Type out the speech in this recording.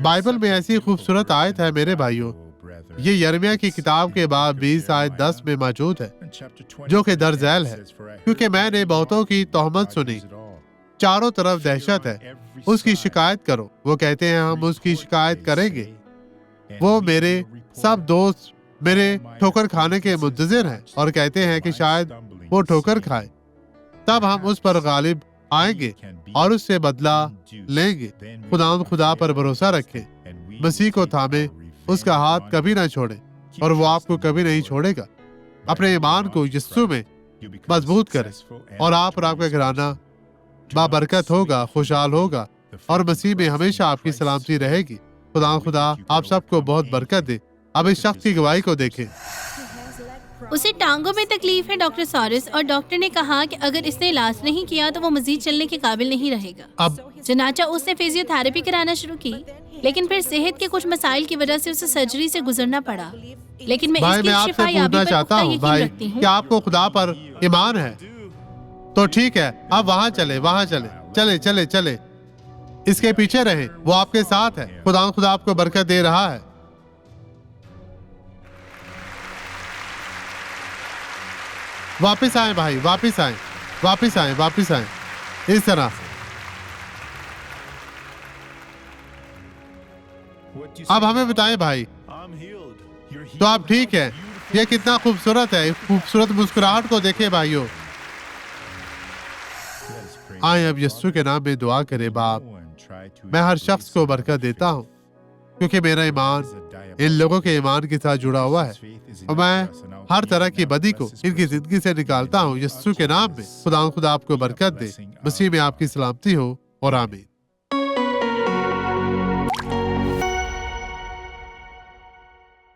Bible میں ایسی خوبصورت آیت ہے میرے بھائیوں، یہ یرمیہ کی کتاب کے باب 20 آیت 10 میں موجود ہے، جو کہ درج ذیل ہے، کیونکہ میں نے بہتوں کی تہمت سنی، چاروں طرف دہشت ہے، اس کی شکایت کرو۔ وہ کہتے ہیں ہم اس کی شکایت کریں گے۔ وہ میرے سب دوست میرے ٹھوکر کھانے کے منتظر ہیں اور کہتے ہیں کہ شاید وہ ٹھوکر کھائے، تب ہم اس پر غالب آئیں گے اور اس سے بدلہ لیں گے۔ خدا پر بھروسہ رکھیں، مسیح کو تھامے، اس کا ہاتھ کبھی نہ چھوڑے اور وہ آپ کو کبھی نہیں چھوڑے گا۔ اپنے ایمان کو یسوع میں مضبوط کریں اور آپ کا گھرانہ بابرکت ہوگا، خوشحال ہوگا اور مسیح میں ہمیشہ آپ کی سلامتی رہے گی۔ خدا آپ سب کو بہت برکت دے۔ اب اس شخص کی گواہی کو دیکھیں۔ اسے ٹانگوں میں تکلیف ہے ڈاکٹر سارس، اور ڈاکٹر نے کہا کہ اگر اس نے علاج نہیں کیا تو وہ مزید چلنے کے قابل نہیں رہے گا۔ اب چنانچہ اس نے فزیو تھراپی کرانا شروع کی، لیکن پھر صحت کے کچھ مسائل کی وجہ سے اسے سرجری سے گزرنا پڑا۔ لیکن میں اس بھائی، کی میں آپ سے شفا یابی پوچھنا پر چاہتا پختہ ہوں یقین بھائی، رکھتی ہوں۔ کیا آپ کو خدا پر ایمان ہے؟ تو ٹھیک ہے، اب وہاں چلے اس کے پیچھے رہیں، وہ آپ کے ساتھ ہے۔ خدا آپ کو برکت دے رہا ہے۔ واپس آئیں بھائی، واپس آئیں اس طرح۔ اب ہمیں بتائیں بھائی، تو آپ ٹھیک ہے؟ یہ کتنا خوبصورت ہے، خوبصورت مسکراہٹ کو دیکھیں بھائیوں۔ آئیں اب یسوع کے نام میں دعا کریں۔ باپ، میں ہر شخص کو برکت دیتا ہوں، کیونکہ میرا ایمان ان لوگوں کے ایمان کے ساتھ جڑا ہوا ہے، اور میں ہر طرح کی بدی کو ان کی زندگی سے نکالتا ہوں یسوع کے نام میں۔ خدا آپ کو برکت دے۔ مسیح میں آپ کی سلامتی ہو، اور آمین۔